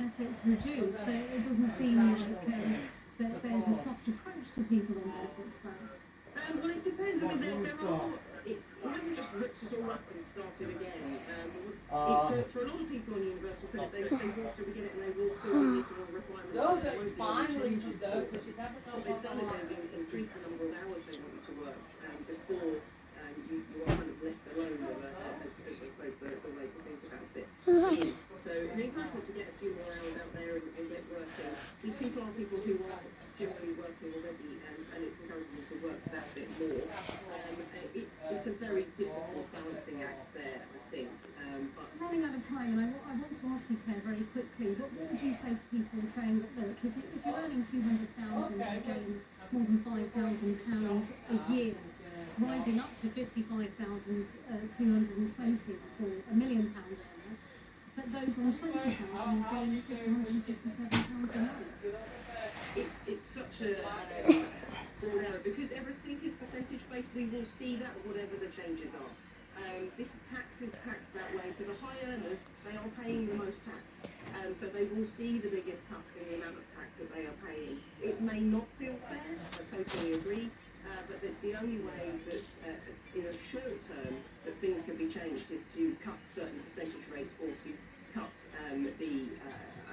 benefits reduced. It doesn't seem like that there's a soft approach to people on benefits there. Well, it depends. I mean, there are. It hasn't just ripped it all up and started again. For a lot of people on universal credit, they will still get it and they will still meet all the requirements. Those are finally to do, because you never know what they've done is they've increased the number of hours they want you to work before you are kind of left alone with as I suppose the way to think about it is. So the encouragement to get a few more hours out there and get working. These people are people who are generally working already, and it's encouraging them to work that bit more. It's a very difficult balancing act there, I think. But running out of time, and I want to ask you, Claire, very quickly, what would you say to people saying that, look, if you're earning 200,000, you're getting more than £5,000 a year, rising up to 55,220 for £1 million earner, but those on 20,000 are getting just £157 a month. It's such a broad area because everything is percentage based. We will see that whatever the changes are. This tax is taxed that way, so the high earners, they are paying the most tax. So they will see the biggest cuts in the amount of tax that they are paying. It may not feel fair, I totally agree, but it's the only way that in a short term that things can be changed is to cut certain percentage rates or to cut the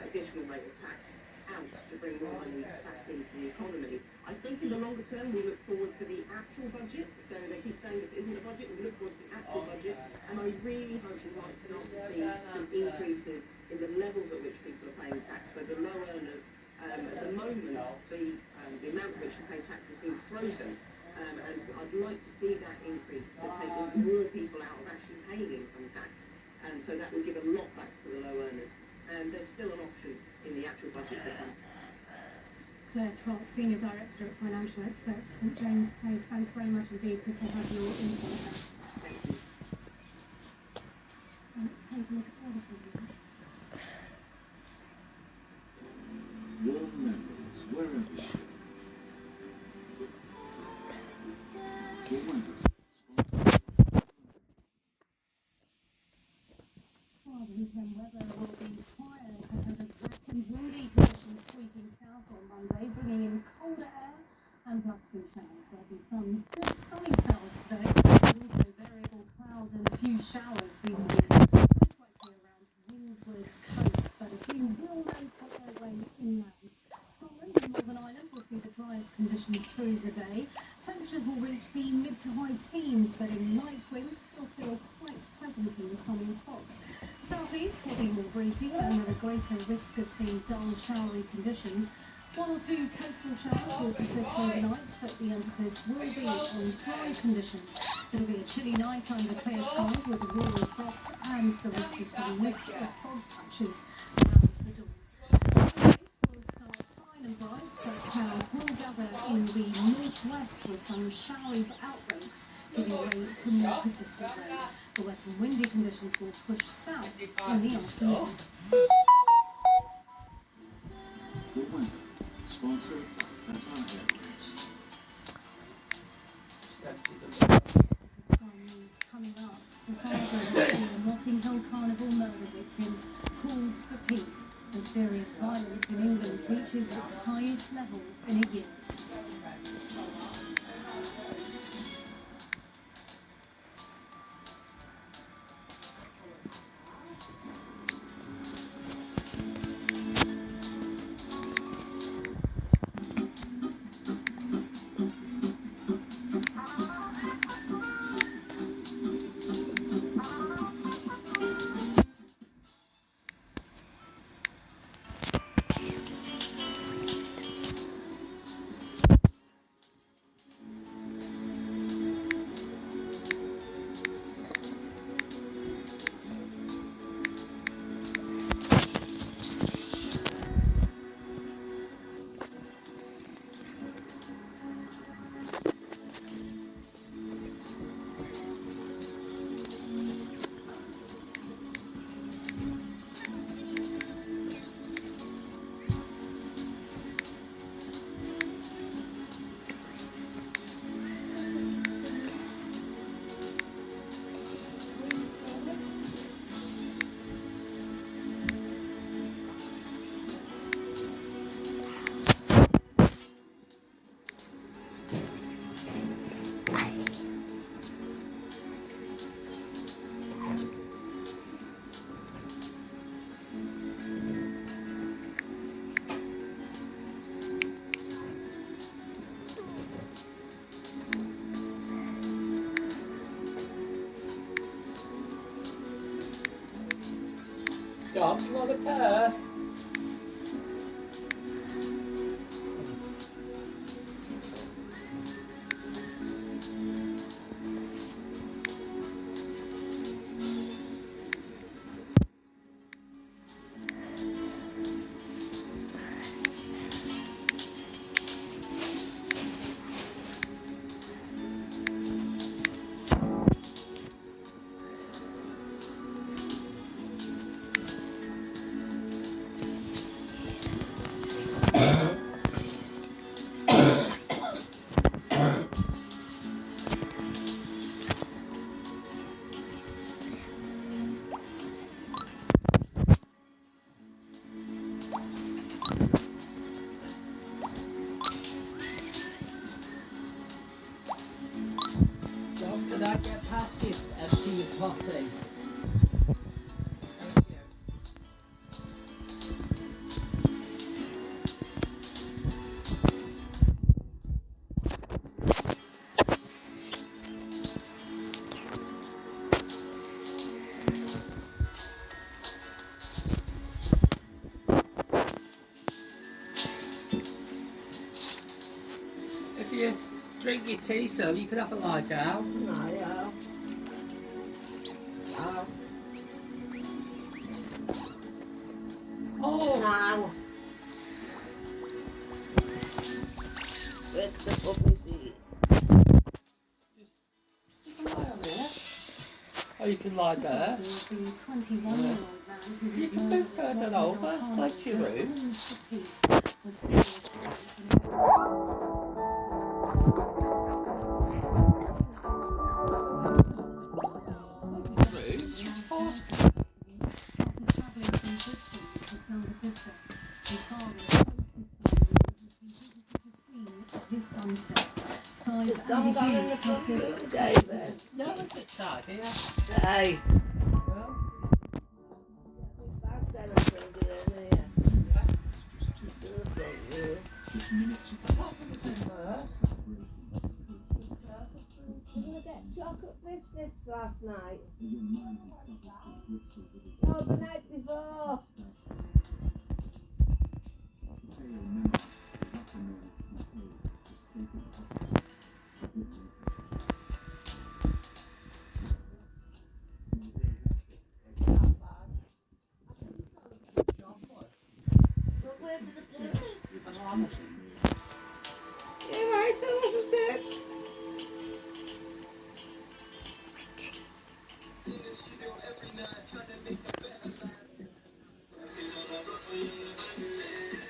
additional rate of tax out to bring more money back into the economy. I think in the longer term we look forward to the actual budget. So they keep saying this isn't a budget, we look forward to the actual budget, and I really hope we might start to see some increases in the levels at which people are paying tax. So the low earners, at the moment, the amount at which they pay tax has been frozen, and I'd like to see that increase to take more people out of actually paying income tax, and so that will give a lot back to the low earners. And there's still an option in the actual budget for them. Claire Trott, Senior Director at Financial Experts, St James Place. Thanks very much indeed. Good to have your insight there. Thank you. And let's take a look at other things. Warm memories wherever you go. The weather, sponsored. Well, the weekend weather will be quiet ahead of wet and windy conditions sweeping south on Monday, bringing in colder air and blustery showers. There'll be some good sunny spells today, but also variable cloud and a few showers. These will be most likely around windward coast, but a few will make their way inland. Scotland and Northern Ireland will see the driest conditions through the day. Temperatures will reach the mid to high teens, but in light winds will feel quite pleasant in the sunny spots. The southeast will be more breezy and at a greater risk of seeing dull, showery conditions. One or two coastal showers will persist overnight, but the emphasis will be on dry conditions. It'll be a chilly night under clear skies with rural frost and the risk of some mist or fog patches around the dawn. Will start fine and bright, but clouds will gather in the northwest with some showery outbreaks, giving way to more persistent rain. The wet and windy conditions will push south in the afternoon. The weather, sponsored by Qatar Airways. This is Sky News coming up. The father of the Notting Hill Carnival murder victim calls for peace as serious violence in England reaches its highest level in a year. Dom, do you want a pair? Dom, can I get past you? Empty your potty. Thank you. If you drink your tea, son, you can have a lie down. No, yeah. Oh, No. With the puppy feet. you can lie on there. Or you can lie there. The 21-year-old man who was You can murdered move further at over, Notting it's Hill like your Carnival room. as the piece was serious wounds and after travelling from Bristol with his younger sister. His father spoke with as he visited the scene of his son's death. Sky's Is Dom Andy going in Hughes the has front this room, special David? No, it's outside here. Hey. Yeah. Back then I think it in here. It's just two, To the front room. just minutes ago. What was in there? Didn't I get chocolate biscuits last night? A young man who travelled to Bristol with his No, the night before. The tale members, the rapper known as TK, was taken to hospital shortly But where did it put it? with his brutal murder. Yeah, I thought it was dead.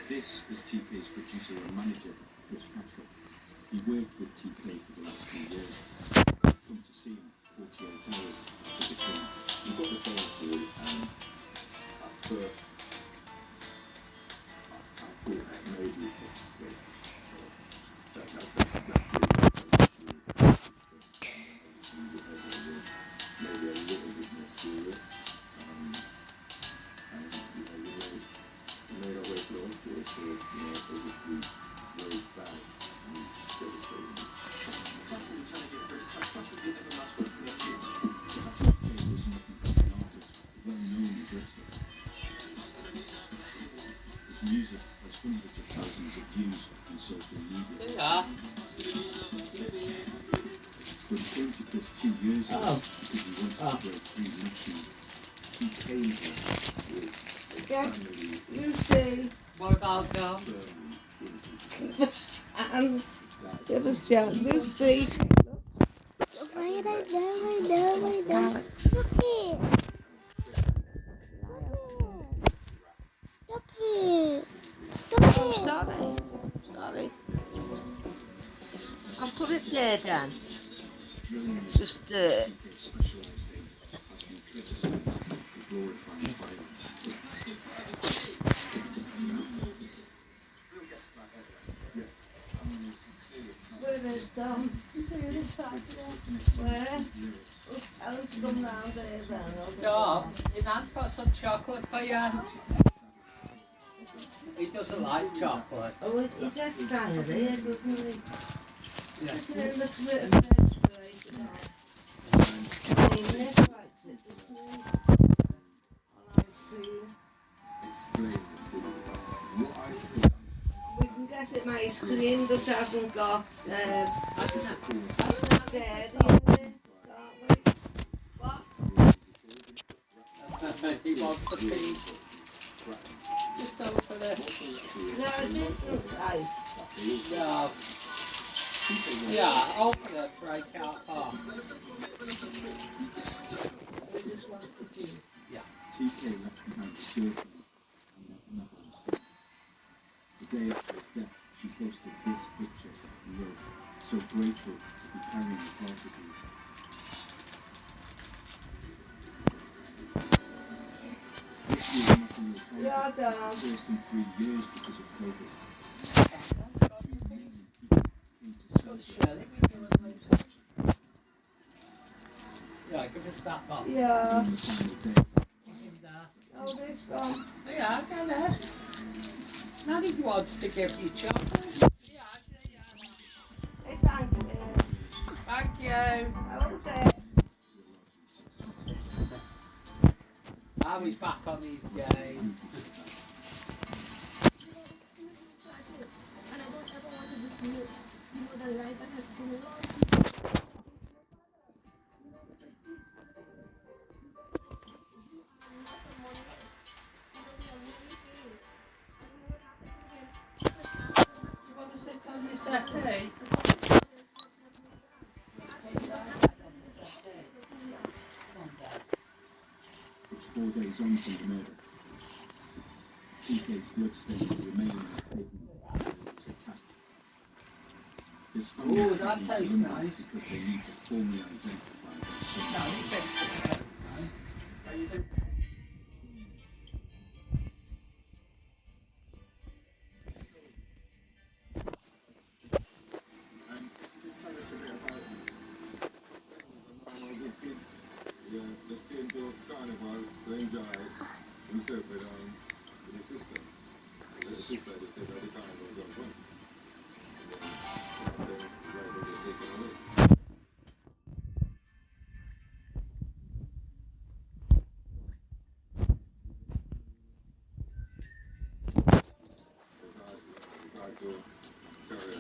This is TK's producer and manager, Chris Patrick. He worked with TK for the last 2 years. Come to see him 48 hours after the killing. We got the phone call and at first I thought that maybe it's a suspect. That's the suspect. Obviously we heard that it was maybe a little bit more serious. And we made our way to the hospital to, obviously very bad and devastating. TK was an up-and-coming artist, well known in Bristol. His music has hundreds of thousands of views on social media. There you are. But he came to Chris 2 years ago Oh. because he wanted to break free nationally. He came here with a Yeah. family You see. What about Dom? firmly in his Hands. that Give us Jack. Lucy. Wait, I know. Stop it. Stop it. Stop I'm it. sorry. Sorry. I'll put it there, Dan. Just TK specialised in has been criticised for glorifying violence. where is Dom? You see it inside Where? Oh, tell him to come round here then. Dom, your nan's got some chocolate for you. He doesn't like chocolate. Oh, he gets tired here, doesn't he? Yeah. Sitting in the refrigerator now. He never likes it, doesn't he? And I see. explain it to you. What I think We can get it my screen that hasn't got That's not. that's not dead in it, can't we? What? He wants a piece. Just over there. Is there a different type? Yeah. Yeah, open it, break out half. Yeah. TK left behind his girlfriend and left nothing. The day after his death, she posted this picture and wrote, "So grateful to be carrying a part of you." This year, not in your Yeah, country, was Dan. the first in 3 years because of COVID. 2 million people came to Good, celebrate. Shirley. Yeah, give us that box. Yeah. On the final day, In there. Oh, this one. Yeah, go there. Now he wants to give you chocolate. Hey, thank you. Thank you. Okay. Now he's back on his game. And I don't ever want to dismiss, the life that has been lost. You want to sit on your settee? it's 4 days on from the murder. TK's bloodstains remain on the pavement where he was attacked. His family Ooh, are that in tastes limbo nice. because they need to formally identify their sons. No, he thinks it's nice. How you doing? just tell us a bit about you. I'm a good kid. Yeah, just came to carnival to enjoy himself with his sister. The sister just said that the carnival was fun. And then the driver just taken away. It's hard to carry a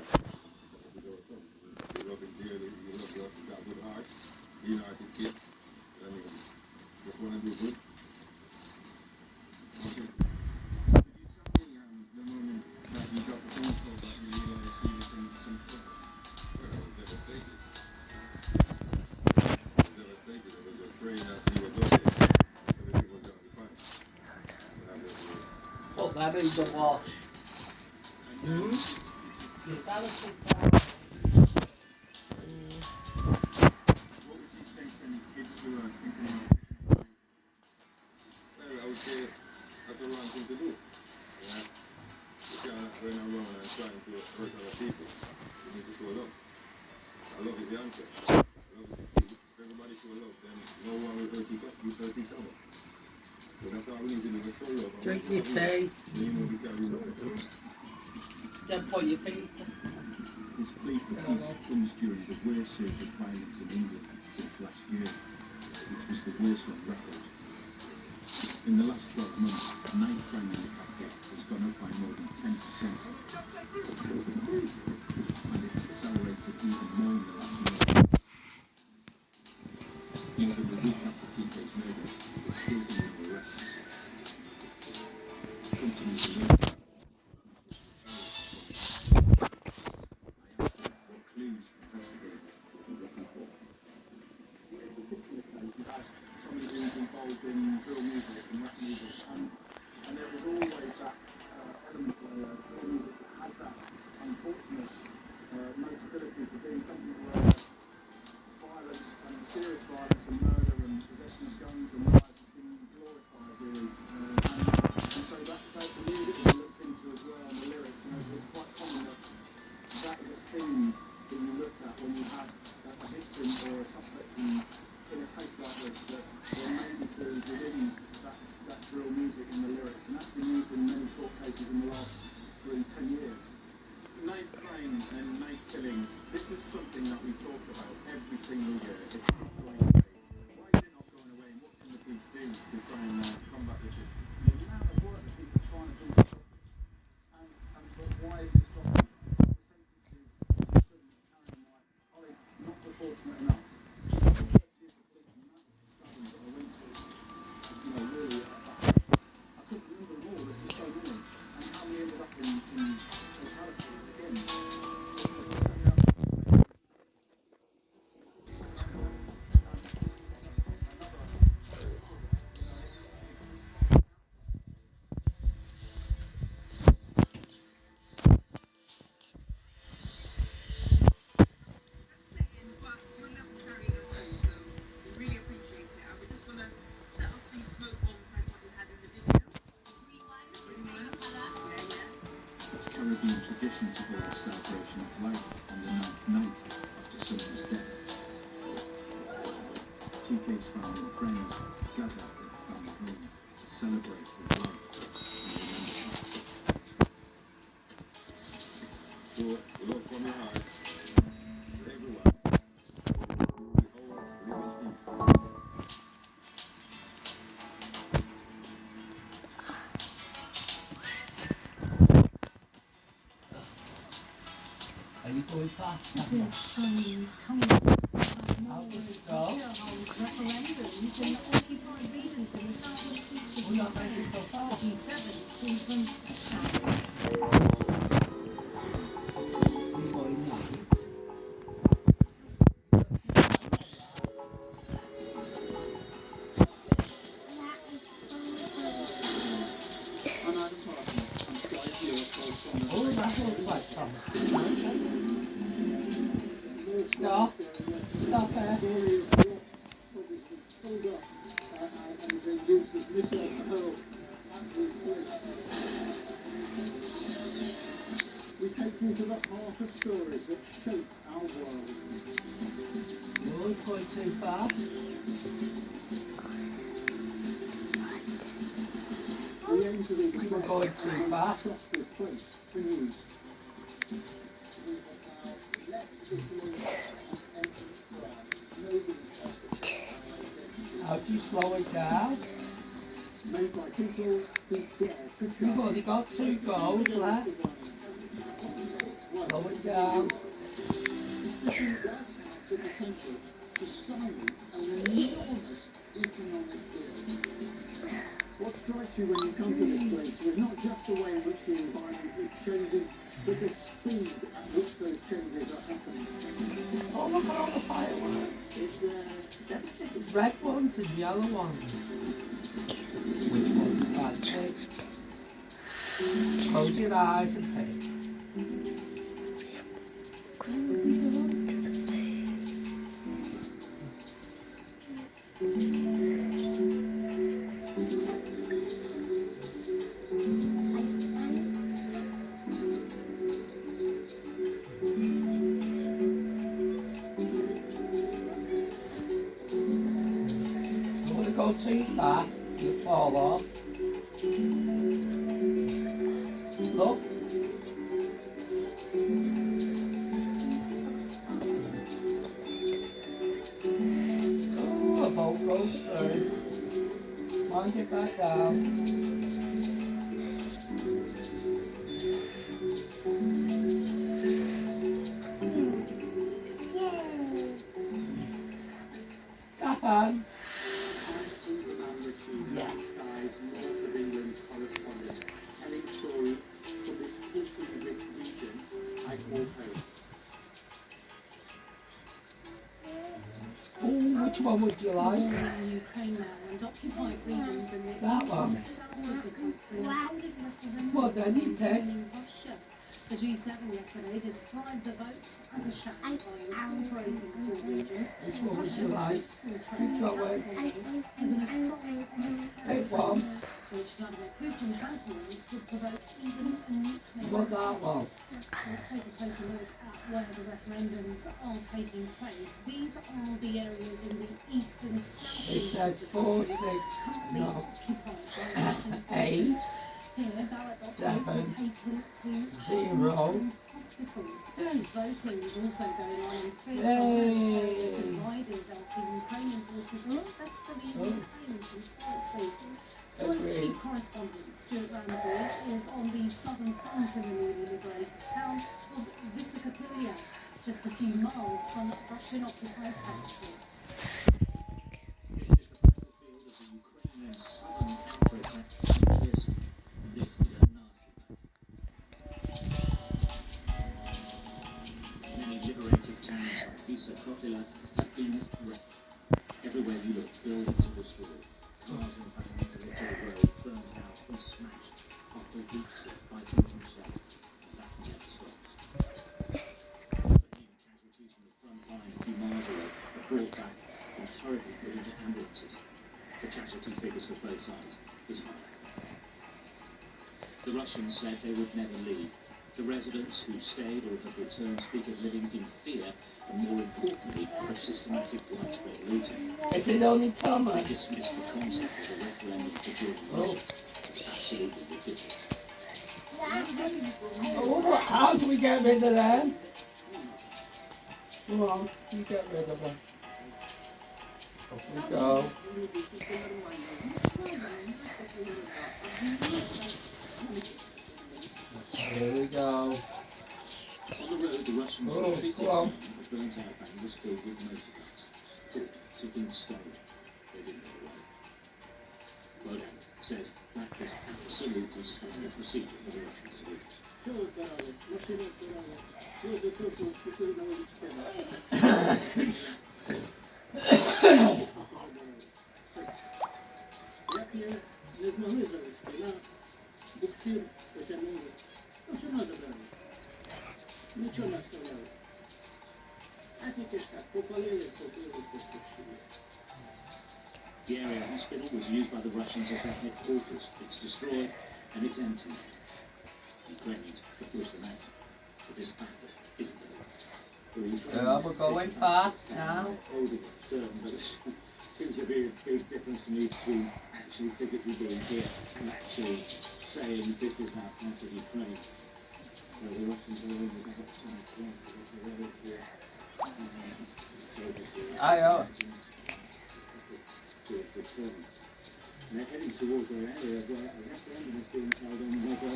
you love him dearly, you love your got a good heart, you know, I think kid. I mean, just want to do good. Could you tell me the moment that you got the phone call that you realised he was in some trouble? Well, I was devastated. I was just praying that he was okay. Everything was going to be fine. And I was, Put that in the wash. And Your salad what would you say to any kids who are thinking about well, I would say that's the wrong thing to do. Yeah? You can't run around and trying to hurt other people. You need to show love. And love is the answer. Love is the key. If everybody show love, then no one will hurt each other. We hurt each other. So that's all we need to do is show love. And Drink we your show love. tea. Then you know we carry love. Then put your feet. his plea for peace comes during the worst surge of violence in England since last year, which was the worst on record. In the last 12 months, knife crime in the capital has gone up by more than 10%. And it's accelerated even more in the last month. More than a week after TK's murder, there's still been no arrests. I've come to meet a lawyer. I asked him what clues investigators would be looking for. In a particular case, you had somebody who was involved in drill music and rap music, and there was always that element where drill music had that unfortunate notability for being something where violence and serious violence and murder and possession of guns and knives has been glorified, really. And so that the music was looked into as well, and the lyrics, and it's quite common that is a theme that you look at when you have a victim or a suspect in a case like this, that there may be clues within that drill music and the lyrics, and that's been used in many court cases in the last really 10 years. Knife crime and knife killings, this is something that we talk about every single year. It's not going away. Why is it not going away, and what can the police do to try and combat this issue? The amount of work that people try Caribbean tradition to hold a celebration of life on the 9th night after someone's death. TK's family and friends gather at the family home to celebrate his life and remember. So, love from your heart to everyone. We all live in peace. Are you going fast? This is Sky News coming up. How does it go? Russia holds referendums in occupied regions in the south and east of We're not Ukraine. making it go fast. G7 calls them a sham. We're going night. I'm Adam Parsons, and Sky Zero calls from the Oh, that looks like Thomas. Stop. Stop there. and they use the missile to hurl absolute we take you to the heart of stories that shape our world. Oh, it's going too fast. We aim to be the We're best going too and fast. trusted place for news. We have now left Italy and entered France. Nobody's possible. How do you slow it down? Made by people who dare to We've challenge. only got 2 goals left. Slow it down. The team does have the potential to stymie an enormous economic deal. What strikes you when you come to this place is not just the way in which the environment is changing, but the speed at which those changes are happening. Oh, look at all the fireworks. It's Red ones and yellow ones. Which one's bad? Pick. Close your eyes and pick. Don't want to go too fast, you'll fall off. Look. Oh, a boat goes through. Wind it back down. Tap hands. Yes. Sky's North of England correspondent, telling stories from this poultry-rich region I call home. Oh, which one would you like? Wars in Ukraine now and occupied regions in the That east one. and south of the country are holding referendums Well, then you in pick. joining Russia. The G7 yesterday described the votes as a sham by incorporating 4 regions. Which one would Russia you like? portrayed Go away. attacks on them as an assault on its Pick territory, one. which Vladimir Putin has warned could provoke even a nuclear You want that response. one? Let's take a closer look at where the referendums are taking place. These are the areas in the east and south It east says of the 4, country 6, currently no, occupied by Russian 8, forces. Here, ballot boxes were 7, taken to 0. homes and hospitals. 2. Voting is also going on in Kherson, Yay. an area divided after Ukrainian forces successfully reclaimed some territory. Sky's That's chief correspondent, Stuart Ramsey, is on the southern front in the newly liberated town of Visokopilya, just a few miles from Russian-occupied territory. This is the battlefield of the Ukrainian southern counterattack on Kherson. This is a nasty battle. Many liberated towns like Visokopilya have been wrecked. Everywhere you look, buildings are destroyed. Cars and vans litter the road, burnt out or smashed after weeks of fighting non-stop. That never stops. Ukrainian casualties from the front line a few miles away are brought back and hurriedly put into ambulances. The casualty figures for both sides is high. The Russians said they would never leave. The residents who stayed or have returned speak of living in fear and, more importantly, of systematic widespread looting. Is it only They Thomas? dismiss the concept of a referendum for devolution as absolutely ridiculous. Oh, how do we get rid of them? Come on, you get rid of them. Up we go. Here we go. On the road, the Russians retreated from a burnt-out van was filled with motorbikes, thought to have been stolen. They didn't get away. Bogdan says that was absolutely standard procedure for the Russian soldiers. Jak nie zmogli zawieść na buksir, pociągnął, to się ma zabrali. Nичего не оставляли. А теперь так, попалили, подпустили. The area hospital was used by the Russians as their headquarters. It's destroyed and it's empty. Ukrainians have pushed them out. But this battle isn't over. Yeah, we're going fast now. Holding it for certain, but it seems to be a big difference to me between actually physically being here and actually saying this is now part of Ukraine. Well, the Russians are only about 5 kilometers off the road here. Return. And they're heading towards their area where a referendum is being held on whether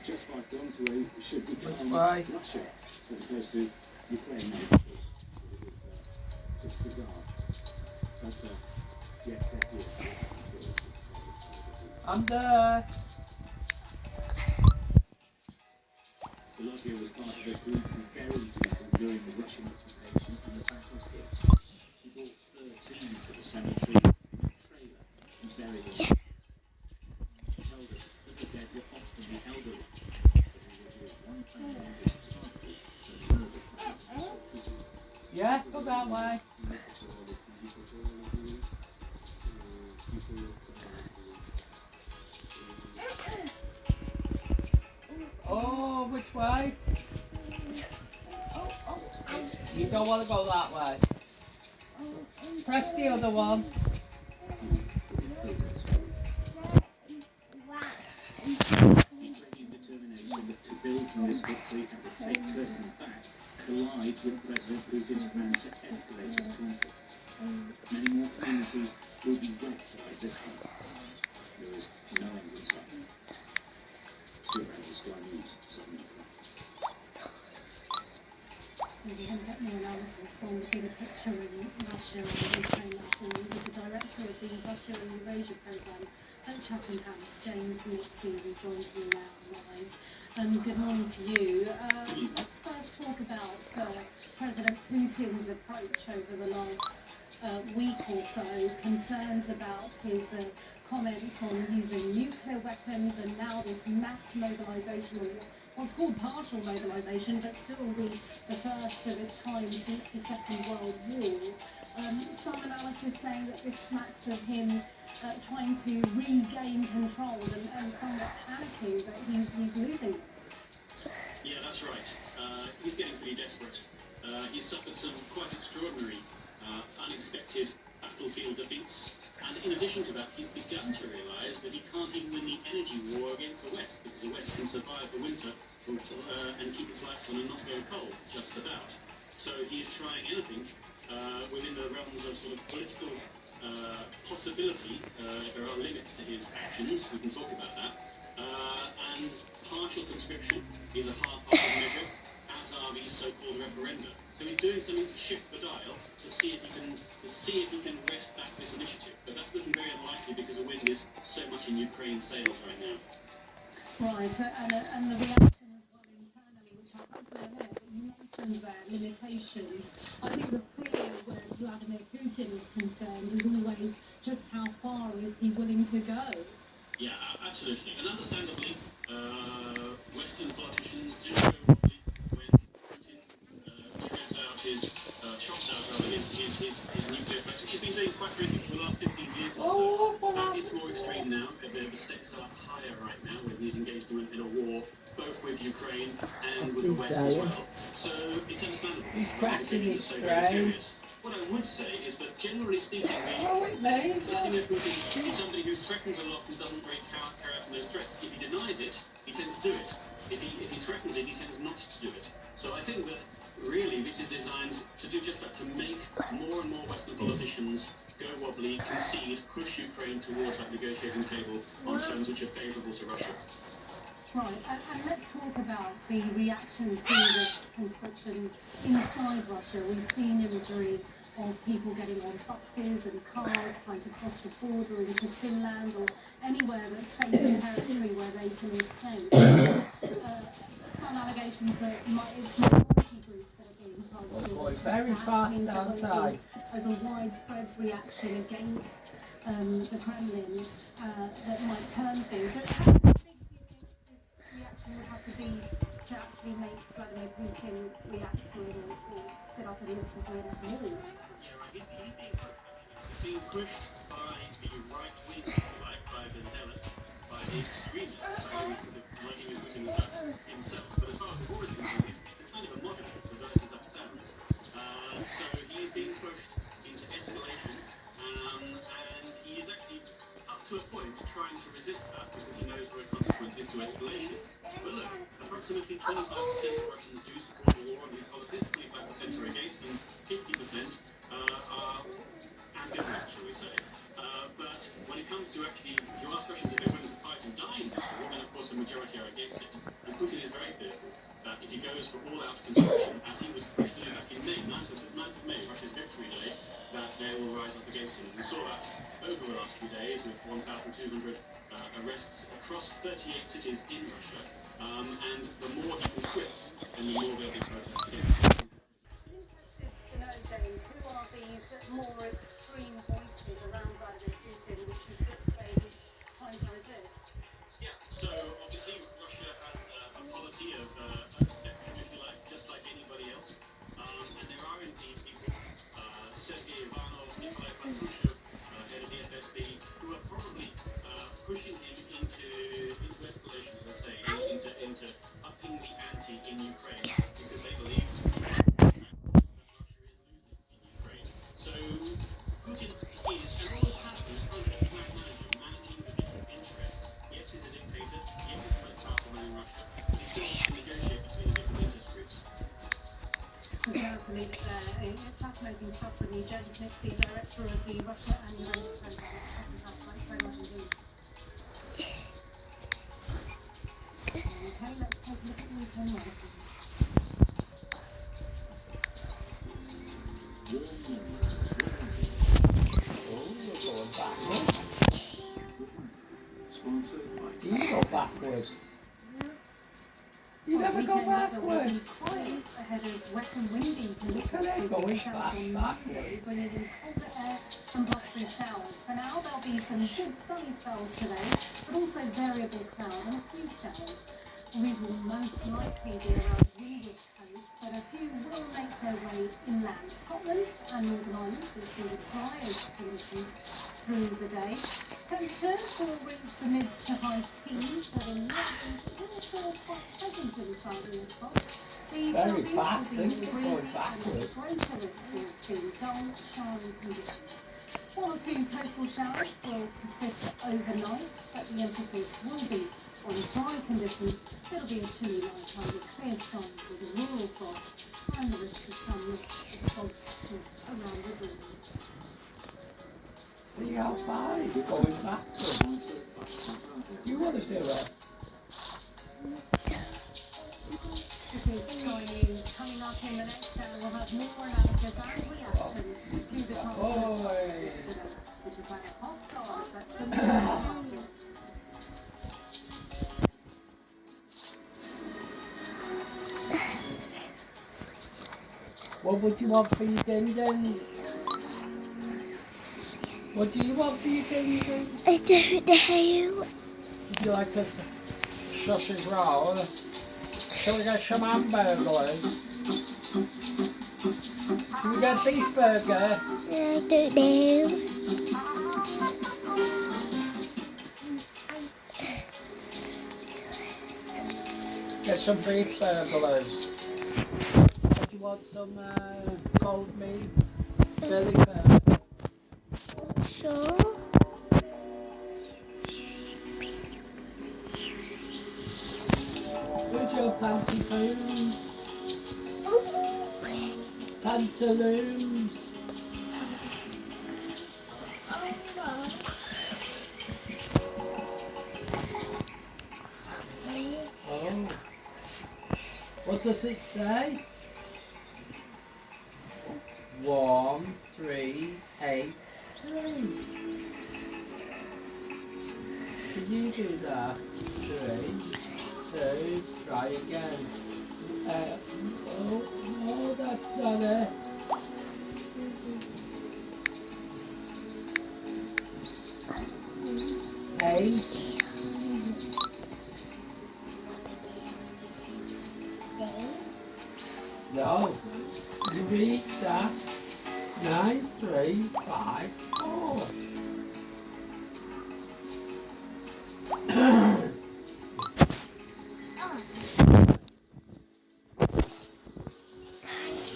just 5 kilometers away should become Russia as opposed to Ukraine. It's bizarre. But yes, they're here. I'm there. Volodya was part of a group who buried people during the Russian occupation and the battles here. He brought 13 to the cemetery in a trailer and buried them. He told us that the dead were often the elderly. One family was targeted for murder by Russian soldiers. Yeah, go that way. Oh, which way? You don't want to go that way. Press the other one. Ukrainian determination to build from this victory and to take Kherson back collides with President Putin's plans to escalate this conflict. Many more communities will be wrecked by this one. There is no end in sight. Stuart Andrews, Sky News, Southern Ukraine. We're going to get more analysis on the bigger picture in Russia and Ukraine with the director of the Russia and Eurasia programme at Chatham House, James Nixon, who joins me now live. Good morning to you. Let's first talk about President Putin's approach over the last week or so, concerns about his comments on using nuclear weapons and now this mass mobilisation, or what's called partial mobilisation, but still the first of its kind since the Second World War. Some analysis saying that this smacks of him trying to regain control and somewhat panicking that he's losing this. Yeah, that's right. He's getting pretty desperate. He's suffered some quite extraordinary, unexpected battlefield defeats. And in addition to that, he's begun to realise that he can't even win the energy war against the West, because the West can survive the winter and keep its lights on and not go cold, just about. So he is trying anything within the realms of sort of political possibility. There are limits to his actions, we can talk about that. And partial conscription is a half-hearted measure, as are these so-called referenda. So he's doing something to shift the dial to see if he can wrest back this initiative. But that's looking very unlikely because the wind is so much in Ukraine's sails right now. Right, and the reaction as well internally, which I hope they're aware, but you mentioned there, limitations. I think the fear where Vladimir Putin is concerned is always just how far is he willing to go? Yeah, absolutely. And understandably, Western politicians do go roughly when Putin chops out his nuclear threats, which he's been doing quite frequently for the last 15 years or so. It's more extreme now. The stakes are higher right now when he's engaged in a war, both with with Ukraine and with the West as well. So it's understandable. He's cracking his so very train. serious. What I would say is that generally speaking, Vladimir Putin is somebody who threatens a lot and doesn't really carry out on those threats. If he denies it, he tends to do it. If he threatens it, he tends not to do it. So I think that really this is designed to do just that, to make more and more Western politicians go wobbly, concede, push Ukraine towards that negotiating table on terms which are favourable to Russia. Right, and let's talk about the reaction to this conscription inside Russia. We've seen imagery of people getting on buses and cars trying to cross the border into Finland or anywhere that's safer territory where they can escape. Some allegations that it's minority groups that are being targeted. Oh, it's very fast outside. As a widespread reaction against the Kremlin that might turn things. How big do you think this reaction would have to be to actually make Vladimir Putin react to it or sit up and listen to it at all? He's being pushed by the right wing, by the zealots, by the extremists. Vladimir Putin is that himself. But as far as the war is concerned, he's kind of a moderate, perverse as that sounds. So he's being pushed into escalation, and he is actually up to a point trying to resist that because he knows there are consequences to escalation. But look, approximately 25% of Russians do support the war on these policies, 25% are against, and 50% are ambivalent, shall we say. But when it comes to actually, if you ask Russians if they're willing to fight and die in this war, then of course the majority are against it. And Putin is very fearful that if he goes for all-out conscription, as he was pushed to do back in May, 9th of May, Russia's Victory Day, that they will rise up against him. We saw that over the last few days with 1,200 arrests across 38 cities in Russia. And the more he conscripts, then the more there'll be protests against him. To know, James, who are these more extreme voices around Vladimir Putin, which you say he's trying to resist? Yeah, so obviously Russia has a policy of spectrum, if you like, just like anybody else. And there are indeed people, Sergei Ivanov, Nikolai Patrushev, head of the FSB, who are probably pushing him into escalation, let's say, into upping the ante in Ukraine, because they believe so Putin is, and always has been, kind of a plan manager, managing the different interests. Yes, he's a dictator. Yes, he's the most powerful man in Russia. But he still has to negotiate between the different interest groups. We're going to leave it there. Fascinating stuff from you, James Nixie, director of the Russia and Eurasia Programme. Thanks very much indeed. Okay, let's take a look at the weekend weather for you. Sponsored by You go backwards. You never go backwards. Will be quiet ahead of wet and windy conditions. Look at it going south fast on Monday, backwards. bringing in colder air and blustery showers. For now, there'll be some good sunny spells today, but also variable cloud and a few showers. Winds will most likely be around windward coast, but a few will make their way inland. Scotland and Northern Ireland will see the driest conditions through the day. Temperatures will reach the mid to high teens, but in the mountains it will feel quite pleasant in some of the spots. The Very southeast fast, will be isn't it? breezy Going and backward. a greater risk of seeing dull, showery conditions. One or two coastal showers will persist overnight, but the emphasis will be on dry conditions. It'll be a chilly night under clear skies with a rural frost and the risk of some mist of fog patches around the river. See how far he's going backwards. You want to do it? This is Sky News. Coming up in the next hour, we'll have more analysis and reaction to the Chancellor's budget yesterday, which has had a hostile reception from the markets. What would you want for your din-dins? What do you want for your din-dins? I don't know. Would you like a sausage roll? Shall we get some hamburgers? Do we get a beef burger? I don't know. Get some beef burglars. Do you want some cold meat? Belly burger? Sure. Where's your pantaloons? Pantaloons. Oh. What does it say? 1, 3, 8, 3. Can you do that? 3, 2, try again. Oh, that's not it. 8. No. You read that. 9, 3, 5, 4.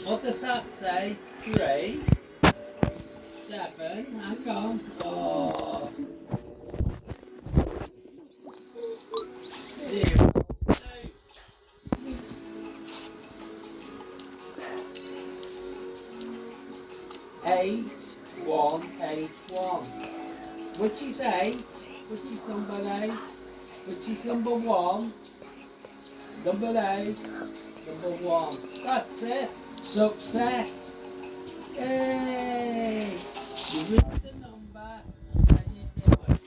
What does that say? 3, 7, hang on. Oh. 0, 2. 8, 1, 8, 1. Which is 8? Which is number 8? Which is number 1? Number 8. Number 1. That's it. Success. Yay! You read the number and you do it.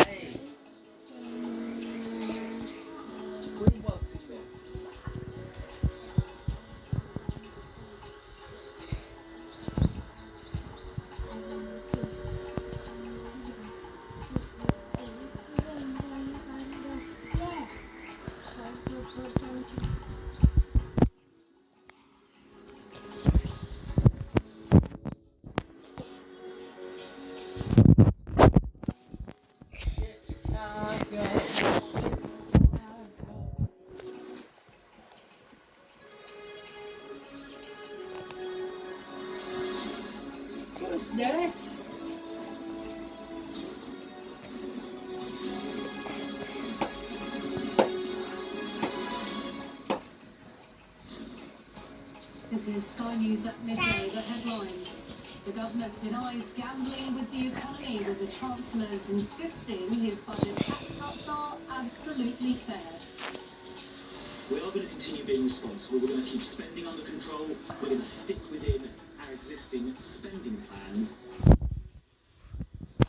Hey. We want to go to. What's that? This is Sky News at midday. The headlines. The government denies gambling with the economy, with the Chancellor's insisting his budget tax cuts are absolutely fair. We are going to continue being responsible. We're going to keep spending under control. We're going to stick within our existing spending plans.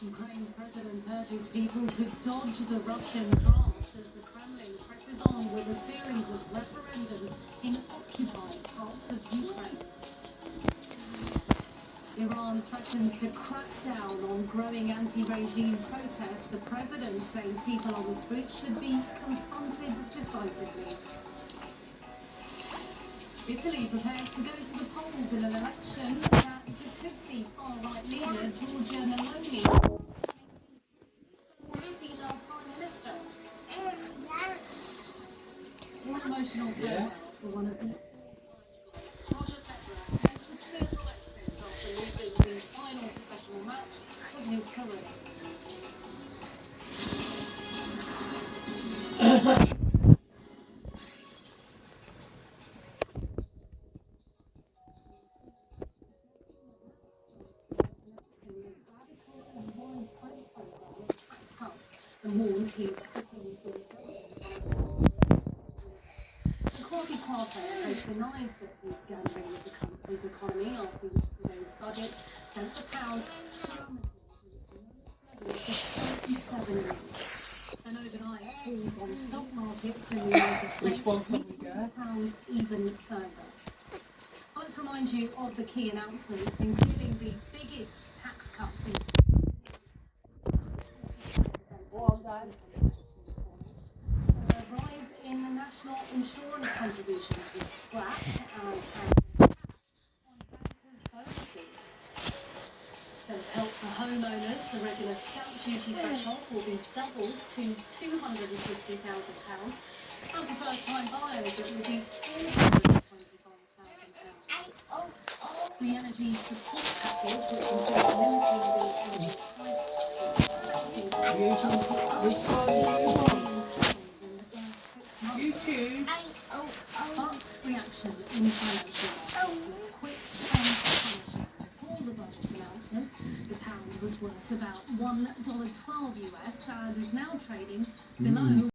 Ukraine's president urges people to dodge the Russian draft as the Kremlin presses on with a series of referendums in occupied parts of Ukraine. Iran threatens to crack down on growing anti-regime protests. The president saying people on the streets should be confronted decisively. Italy prepares to go to the polls in an election that could see far-right leader Giorgia Meloni female prime minister. One emotional farewell for one of the Roger Federer takes a tearful exit after losing the final professional match of his career. Tax cuts and warned he's putting to Kwasi Kwarteng has denied that he's gambling with the country's economy after yesterday's budget sent the pound for 37 years. An overnight falls on stock markets in the United States the pound even further. Let's remind you of the key announcements, including the biggest tax cuts in a rise in the national insurance contributions was scrapped as on bankers' bonuses. There's help for homeowners. The regular stamp duty threshold will be doubled to £250,000. And for first-time buyers, it will be £425,000. The energy support package, which includes limiting the energy price cap, is expected to hit £60 billion in the first 6 months. You choose. But reaction in financial markets was quick and astonishing. Before the budget announcement, the pound was worth about $1.12 US and is now trading below